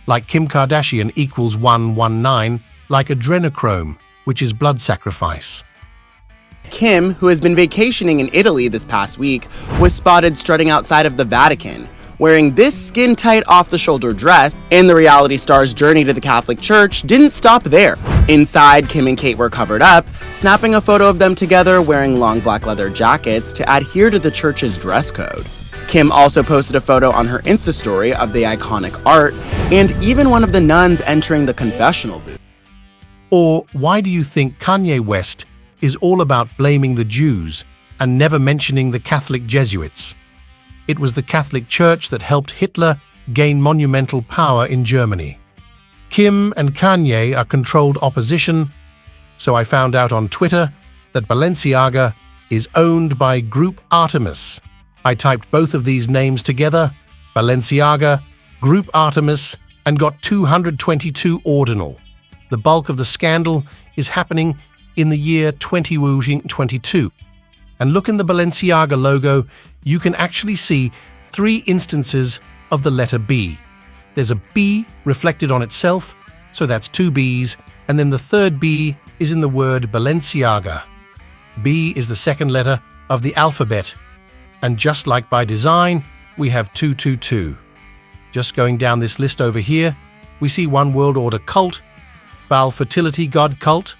[SPEAKER 1] Like Kim Kardashian equals 119, like adrenochrome, which is blood sacrifice.
[SPEAKER 10] Kim, who has been vacationing in Italy this past week, was spotted strutting outside of the Vatican, wearing this skin-tight off-the-shoulder dress, and the reality star's journey to the Catholic Church didn't stop there. Inside, Kim and Kate were covered up, snapping a photo of them together wearing long black leather jackets to adhere to the church's dress code. Kim also posted a photo on her Insta story of the iconic art, and even one of the nuns entering the confessional booth.
[SPEAKER 1] Or why do you think Kanye West is all about blaming the Jews and never mentioning the Catholic Jesuits? It was the Catholic Church that helped Hitler gain monumental power in Germany. Kim and Kanye are controlled opposition, so I found out on Twitter that Balenciaga is owned by Group Artemis. I typed both of these names together, Balenciaga, Group Artemis, and got 222 ordinal. The bulk of the scandal is happening in the year 2022. And look in the Balenciaga logo, you can actually see 3 instances of the letter B. There's a B reflected on itself, so that's 2 B's, and then the third B is in the word Balenciaga. B is the second letter of the alphabet, and just like by design, we have 222. Just going down this list over here, we see One World Order cult, Baal fertility god cult,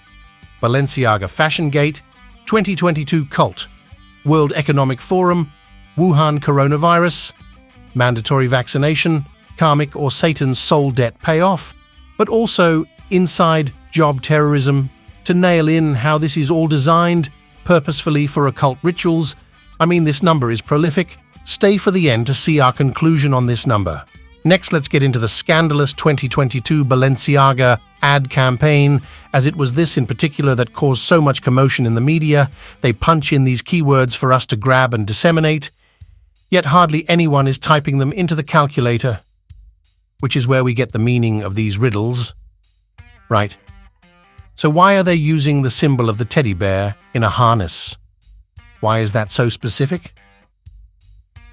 [SPEAKER 1] Balenciaga Fashion Gate, 2022 cult, World Economic Forum, Wuhan coronavirus, mandatory vaccination, karmic or Satan's soul debt payoff, but also inside job terrorism, to nail in how this is all designed purposefully for occult rituals. I mean, this number is prolific. Stay for the end to see our conclusion on this number. Next, let's get into the scandalous 2022 Balenciaga ad campaign, as it was this in particular that caused so much commotion in the media. They punch in these keywords for us to grab and disseminate, yet hardly anyone is typing them into the calculator, which is where we get the meaning of these riddles. Right. So why are they using the symbol of the teddy bear in a harness? Why is that so specific?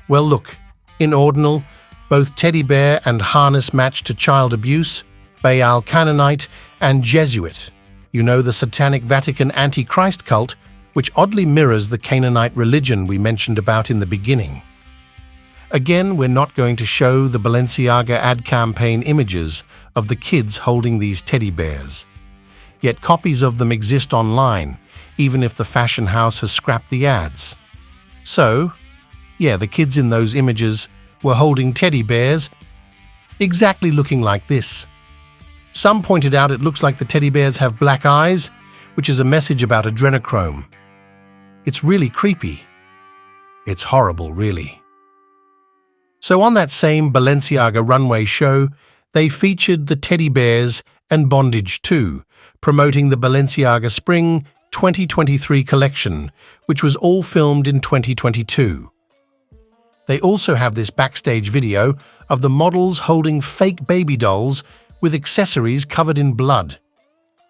[SPEAKER 1] Well, look, in ordinal, both teddy bear and harness match to child abuse, Baal Canaanite, and Jesuit. You know, the satanic Vatican Antichrist cult, which oddly mirrors the Canaanite religion we mentioned about in the beginning. Again, we're not going to show the Balenciaga ad campaign images of the kids holding these teddy bears. Yet copies of them exist online, even if the fashion house has scrapped the ads. So, yeah, the kids in those images were holding teddy bears, exactly looking like this. Some pointed out it looks like the teddy bears have black eyes, which is a message about adrenochrome. It's really creepy. It's horrible, really. So on that same Balenciaga runway show, they featured the teddy bears and bondage too, promoting the Balenciaga Spring 2023 collection, which was all filmed in 2022. They also have this backstage video of the models holding fake baby dolls with accessories covered in blood.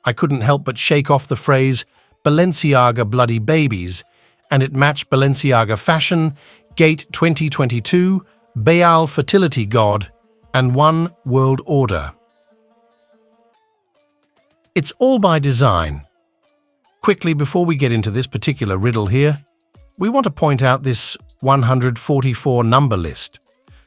[SPEAKER 1] I couldn't help but shake off the phrase Balenciaga Bloody Babies, and it matched Balenciaga fashion, Gate 2022, Baal fertility god, and One World Order. It's all by design. Quickly, before we get into this particular riddle here, we want to point out this 144 number list.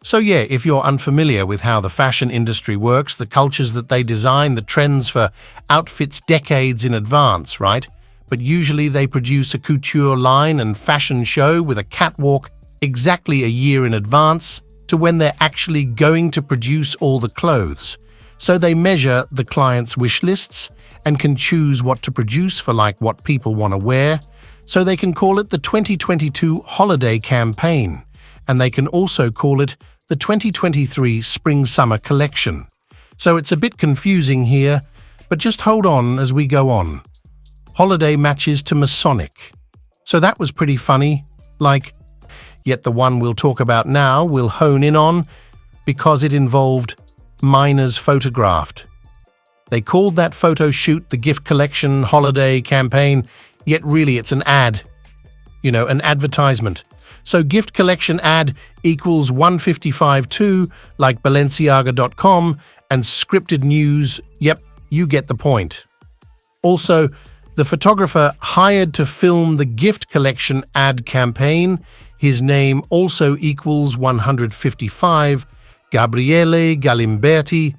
[SPEAKER 1] So yeah, if you're unfamiliar with how the fashion industry works, the cultures that they design, the trends for outfits decades in advance, right? But usually they produce a couture line and fashion show with a catwalk exactly a year in advance to when they're actually going to produce all the clothes. So they measure the client's wish lists and can choose what to produce for like what people want to wear. So they can call it the 2022 holiday campaign, and they can also call it the 2023 spring-summer collection. So it's a bit confusing here, but just hold on as we go on. Holiday matches to Masonic. So that was pretty funny, yet the one we'll talk about now we'll hone in on because it involved minors photographed. They called that photo shoot the gift collection holiday campaign, yet really it's an ad. An advertisement. So gift collection ad equals 155.2 like Balenciaga.com and scripted news, yep, you get the point. Also, the photographer hired to film the gift collection ad campaign, his name also equals 155, Gabriele Galimberti.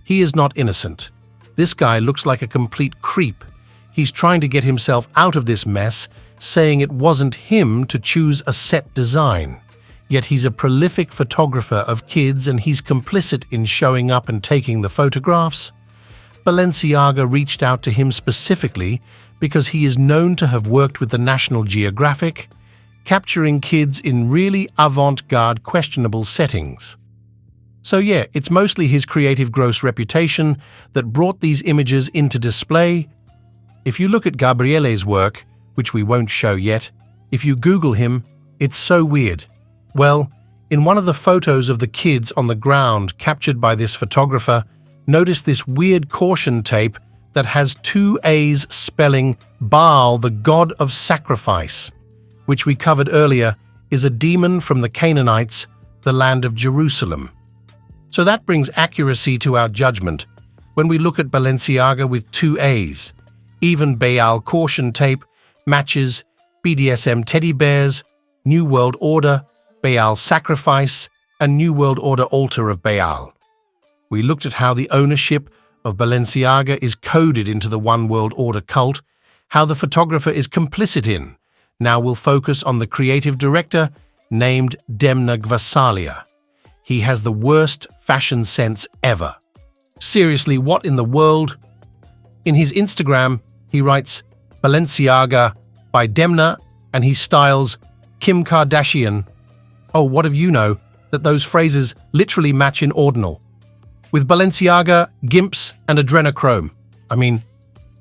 [SPEAKER 1] He is not innocent. This guy looks like a complete creep. He's trying to get himself out of this mess, saying it wasn't him to choose a set design. Yet he's a prolific photographer of kids and he's complicit in showing up and taking the photographs. Balenciaga reached out to him specifically because he is known to have worked with the National Geographic, capturing kids in really avant-garde questionable settings. So yeah, it's mostly his creative gross reputation that brought these images into display. If you look at Gabriele's work, which we won't show yet, if you Google him, it's so weird. Well, in one of the photos of the kids on the ground captured by this photographer, notice this weird caution tape that has two A's spelling Baal, the god of sacrifice, which we covered earlier is a demon from the Canaanites, the land of Jerusalem. So that brings accuracy to our judgment when we look at Balenciaga with two A's. Even Baal caution tape matches BDSM teddy bears, New World Order, Baal sacrifice, and New World Order altar of Baal. We looked at how the ownership of Balenciaga is coded into the One World Order cult, how the photographer is complicit in. Now we'll focus on the creative director named Demna Gvasalia. He has the worst fashion sense ever. Seriously, what in the world? In his Instagram, he writes Balenciaga by Demna and he styles Kim Kardashian. Oh, what if you know that those phrases literally match in ordinal? With Balenciaga, gimps, and adrenochrome.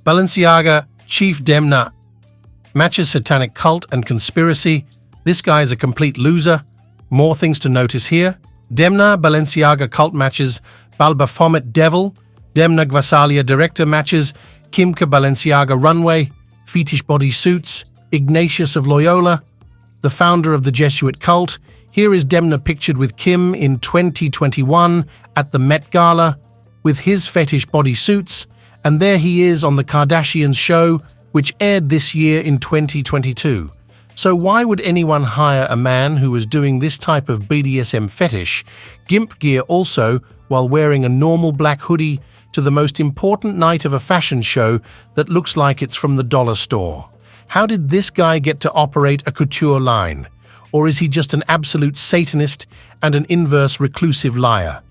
[SPEAKER 1] Balenciaga, Chief Demna, matches satanic cult and conspiracy. This guy is a complete loser. More things to notice here. Demna Balenciaga cult matches Baal Baphomet Devil. Demna Gvasalia director matches Kimka Balenciaga runway, fetish body suits, Ignatius of Loyola, the founder of the Jesuit cult. Here is Demna pictured with Kim in 2021 at the Met Gala with his fetish body suits, and there he is on the Kardashians show, which aired this year in 2022. So why would anyone hire a man who was doing this type of BDSM fetish, gimp gear also, while wearing a normal black hoodie to the most important night of a fashion show that looks like it's from the dollar store? How did this guy get to operate a couture line? Or is he just an absolute Satanist and an inverse reclusive liar?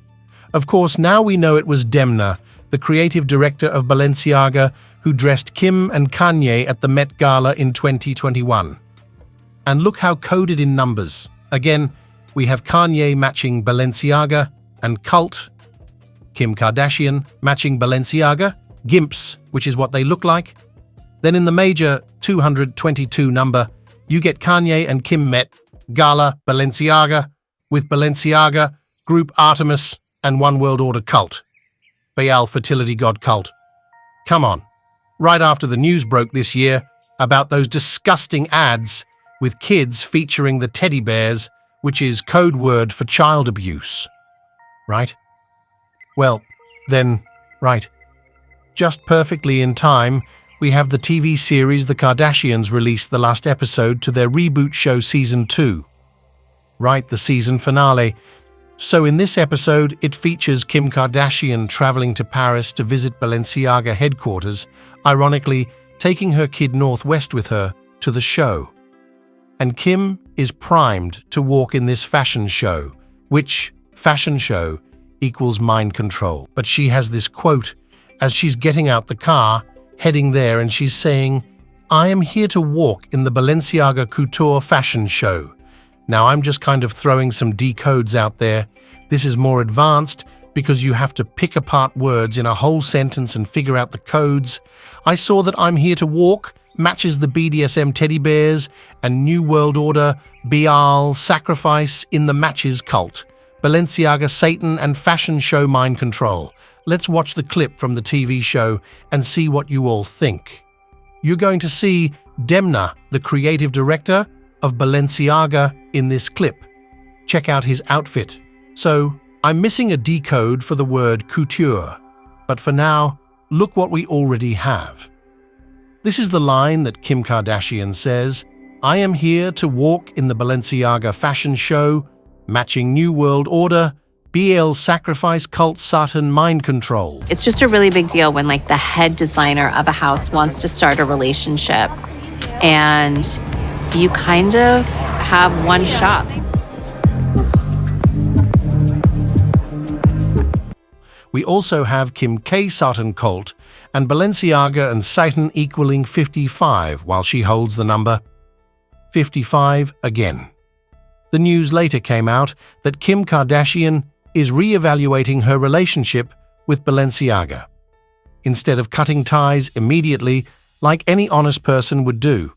[SPEAKER 1] Of course, now we know it was Demna the creative director of Balenciaga, who dressed Kim and Kanye at the Met Gala in 2021. And look how coded in numbers. Again, we have Kanye matching Balenciaga and cult, Kim Kardashian matching Balenciaga, gimps, which is what they look like. Then in the major 222 number, you get Kanye and Kim Met, Gala, Balenciaga, with Balenciaga, Group Artemis, and One World Order cult. Baal fertility god cult. Come on. Right after the news broke this year about those disgusting ads with kids featuring the teddy bears, which is code word for child abuse. Right? Well, then, right. Just perfectly in time, we have the TV series The Kardashians released the last episode to their reboot show Season 2. Right, the season finale. So in this episode, it features Kim Kardashian traveling to Paris to visit Balenciaga headquarters, ironically taking her kid Northwest with her to the show. And Kim is primed to walk in this fashion show, which fashion show equals mind control. But she has this quote as she's getting out the car, heading there, and she's saying, "I am here to walk in the Balenciaga couture fashion show." Now, I'm just kind of throwing some decodes out there. This is more advanced because you have to pick apart words in a whole sentence and figure out the codes. I saw that "I'm here to walk" matches the BDSM teddy bears and New World Order, Baal, sacrifice in the matches cult, Balenciaga, Satan, and fashion show mind control. Let's watch the clip from the TV show and see what you all think. You're going to see Demna, the creative director of Balenciaga, in this clip. Check out his outfit. So, I'm missing a decode for the word couture, but for now, look what we already have. This is the line that Kim Kardashian says, "I am here to walk in the Balenciaga fashion show, matching New World Order, BL sacrifice cult Satan mind control."
[SPEAKER 11] It's just a really big deal when like the head designer of a house wants to start a relationship and you kind of have one shot.
[SPEAKER 1] We also have Kim K Satan cult and Balenciaga and Satan equaling 55 while she holds the number 55 again. The news later came out that Kim Kardashian is re-evaluating her relationship with Balenciaga, instead of cutting ties immediately like any honest person would do.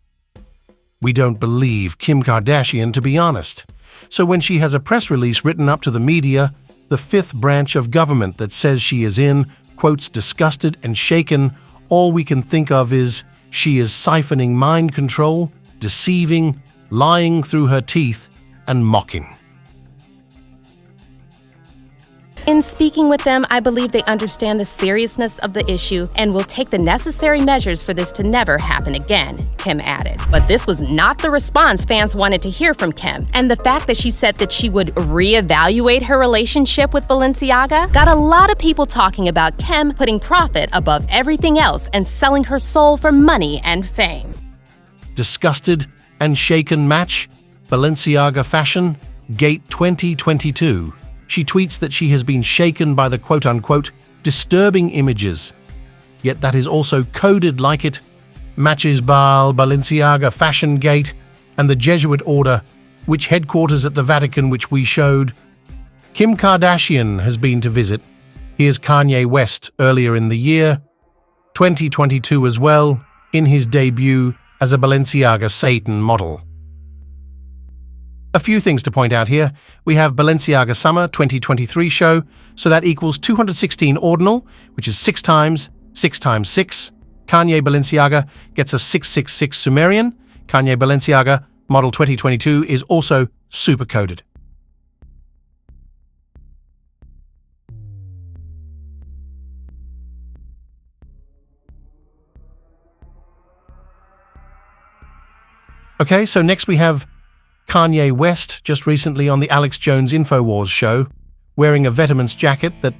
[SPEAKER 1] We don't believe Kim Kardashian, to be honest. So when she has a press release written up to the media, the fifth branch of government that says she is in, quotes, disgusted and shaken, all we can think of is she is siphoning mind control, deceiving, lying through her teeth, and mocking.
[SPEAKER 12] In speaking with them, I believe they understand the seriousness of the issue and will take the necessary measures for this to never happen again, Kim added. But this was not the response fans wanted to hear from Kim. And the fact that she said that she would reevaluate her relationship with Balenciaga got a lot of people talking about Kim putting profit above everything else and selling her soul for money and fame.
[SPEAKER 1] Disgusted and shaken match, Balenciaga fashion, Gate 2022. She tweets that she has been shaken by the quote-unquote disturbing images. Yet that is also coded like it. Matches Baal, Balenciaga, Fashion Gate, and the Jesuit Order, which headquarters at the Vatican, which we showed. Kim Kardashian has been to visit. Here's Kanye West earlier in the year, 2022 as well, in his debut as a Balenciaga Satan model. A few things to point out here. We have Balenciaga Summer 2023 show, so that equals 216 ordinal, which is 6 times 6 times 6. Kanye Balenciaga gets a 666 Sumerian. Kanye Balenciaga model 2022 is also super-coded. Okay, so next we have Kanye West, just recently on the Alex Jones InfoWars show, wearing a Veterans jacket that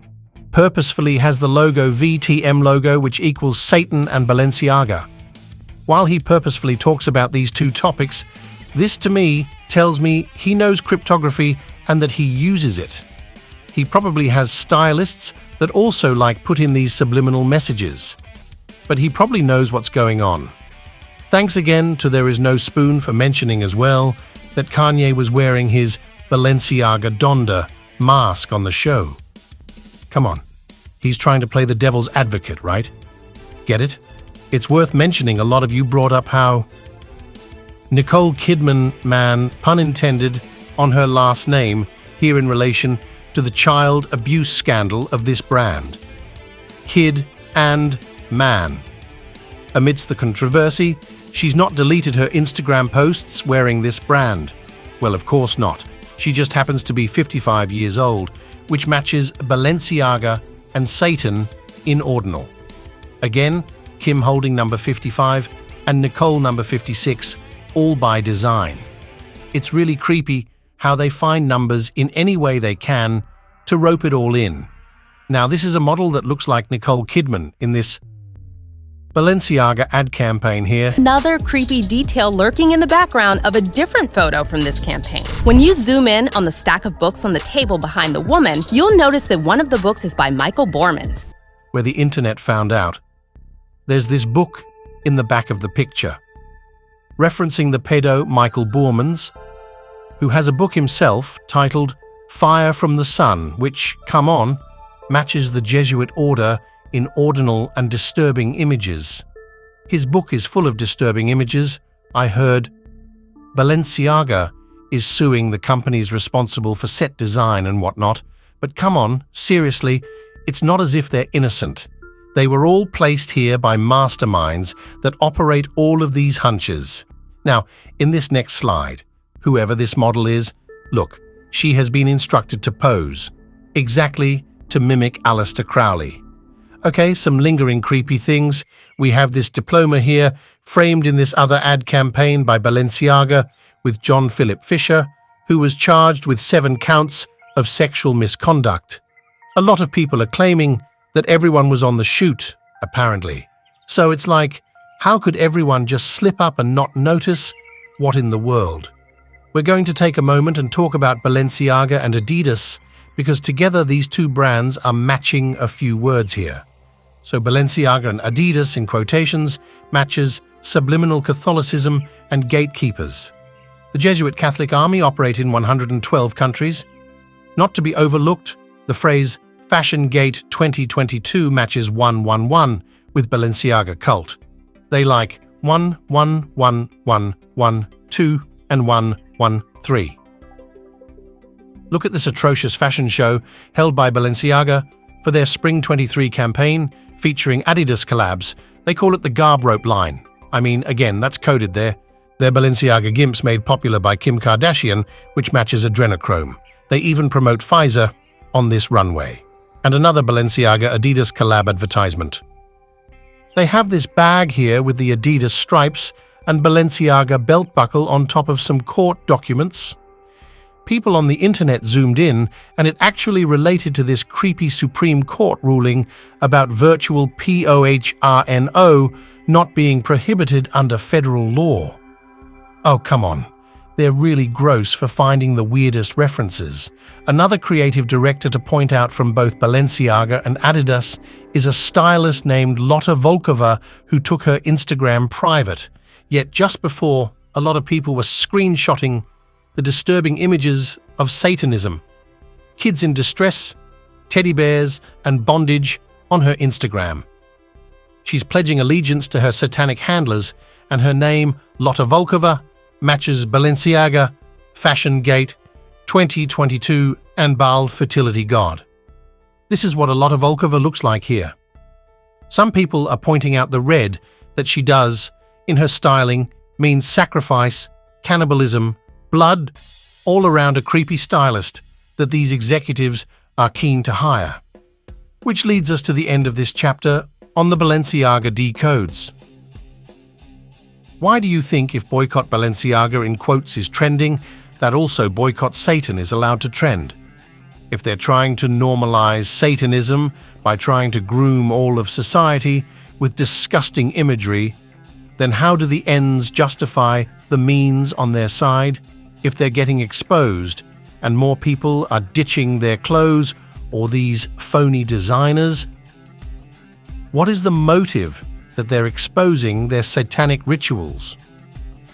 [SPEAKER 1] purposefully has the logo VTM logo, which equals Satan and Balenciaga. While he purposefully talks about these two topics, this to me tells me he knows cryptography and that he uses it. He probably has stylists that also put in these subliminal messages. But he probably knows what's going on. Thanks again to There Is No Spoon for mentioning as well that Kanye was wearing his Balenciaga Donda mask on the show. Come on, he's trying to play the devil's advocate, right? Get it? It's worth mentioning a lot of you brought up how Nicole Kidman, man, pun intended, on her last name here in relation to the child abuse scandal of this brand. Kid and man. Amidst the controversy, she's not deleted her Instagram posts wearing this brand. Well, of course not. She just happens to be 55 years old, which matches Balenciaga and Satan in ordinal. Again, Kim holding number 55 and Nicole number 56, all by design. It's really creepy how they find numbers in any way they can to rope it all in. Now, this is a model that looks like Nicole Kidman in this Balenciaga ad campaign here.
[SPEAKER 12] Another creepy detail lurking in the background of a different photo from this campaign. When you zoom in on the stack of books on the table behind the woman, you'll notice that one of the books is by Michael Borman.
[SPEAKER 1] Where the internet found out. There's this book in the back of the picture, referencing the pedo Michael Borman, who has a book himself titled Fire from the Sun, which, come on, matches the Jesuit order in ordinal and disturbing images. His book is full of disturbing images. I heard Balenciaga is suing the companies responsible for set design and whatnot, but come on, seriously, it's not as if they're innocent. They were all placed here by masterminds that operate all of these hunches. Now, in this next slide, whoever this model is, look, she has been instructed to pose, exactly to mimic Aleister Crowley. Okay, some lingering creepy things. We have this diploma here, framed in this other ad campaign by Balenciaga with John Philip Fisher, who was charged with 7 counts of sexual misconduct. A lot of people are claiming that everyone was on the shoot, apparently. So it's like, how could everyone just slip up and not notice? What in the world? We're going to take a moment and talk about Balenciaga and Adidas, because together these two brands are matching a few words here. So Balenciaga and Adidas, in quotations, matches subliminal Catholicism and gatekeepers. The Jesuit Catholic Army operate in 112 countries. Not to be overlooked, the phrase Fashion Gate 2022 matches 111 with Balenciaga cult. They like 1, 1, 1, 1, 1, 2, and 1, 1, 3. Look at this atrocious fashion show held by Balenciaga for their Spring 23 campaign featuring Adidas collabs. They call it the Garb Rope line. I mean, again, that's coded there. They're Balenciaga gimps made popular by Kim Kardashian, which matches adrenochrome. They even promote Pfizer on this runway. And another Balenciaga Adidas collab advertisement. They have this bag here with the Adidas stripes and Balenciaga belt buckle on top of some court documents. People on the internet zoomed in, and it actually related to this creepy Supreme Court ruling about virtual POHRNO not being prohibited under federal law. Oh, come on. They're really gross for finding the weirdest references. Another creative director to point out from both Balenciaga and Adidas is a stylist named Lotta Volkova who took her Instagram private. Yet just before, a lot of people were screenshotting the disturbing images of Satanism, kids in distress, teddy bears, and bondage on her Instagram. She's pledging allegiance to her satanic handlers, and her name, Lotta Volkova, matches Balenciaga, Fashion Gate, 2022, and Baal fertility god. This is what a Lotta Volkova looks like here. Some people are pointing out the red that she does in her styling means sacrifice, cannibalism, blood, all around a creepy stylist that these executives are keen to hire. Which leads us to the end of this chapter on the Balenciaga decodes. Why do you think if boycott Balenciaga in quotes is trending, that also boycott Satan is allowed to trend? If they're trying to normalize Satanism by trying to groom all of society with disgusting imagery, then how do the ends justify the means on their side? If they're getting exposed and more people are ditching their clothes or these phony designers? What is the motive that they're exposing their satanic rituals?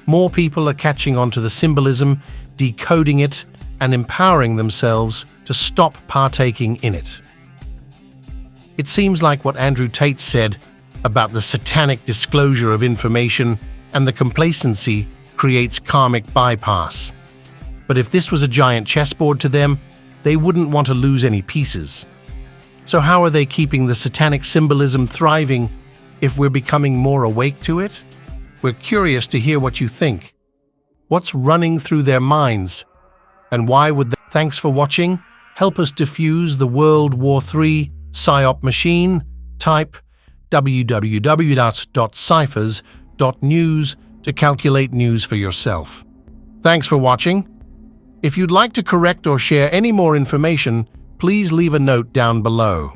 [SPEAKER 1] More people are catching on to the symbolism, decoding it, and empowering themselves to stop partaking in it. It seems like what Andrew Tate said about the satanic disclosure of information and the complacency creates karmic bypass. But if this was a giant chessboard to them, they wouldn't want to lose any pieces. So how are they keeping the satanic symbolism thriving if we're becoming more awake to it? We're curious to hear what you think. What's running through their minds? And why would they? Thanks for watching. Help us defuse the World War III psyop machine. Type www.ciphers.news to calculate news for yourself. Thanks for watching. If you'd like to correct or share any more information, please leave a note down below.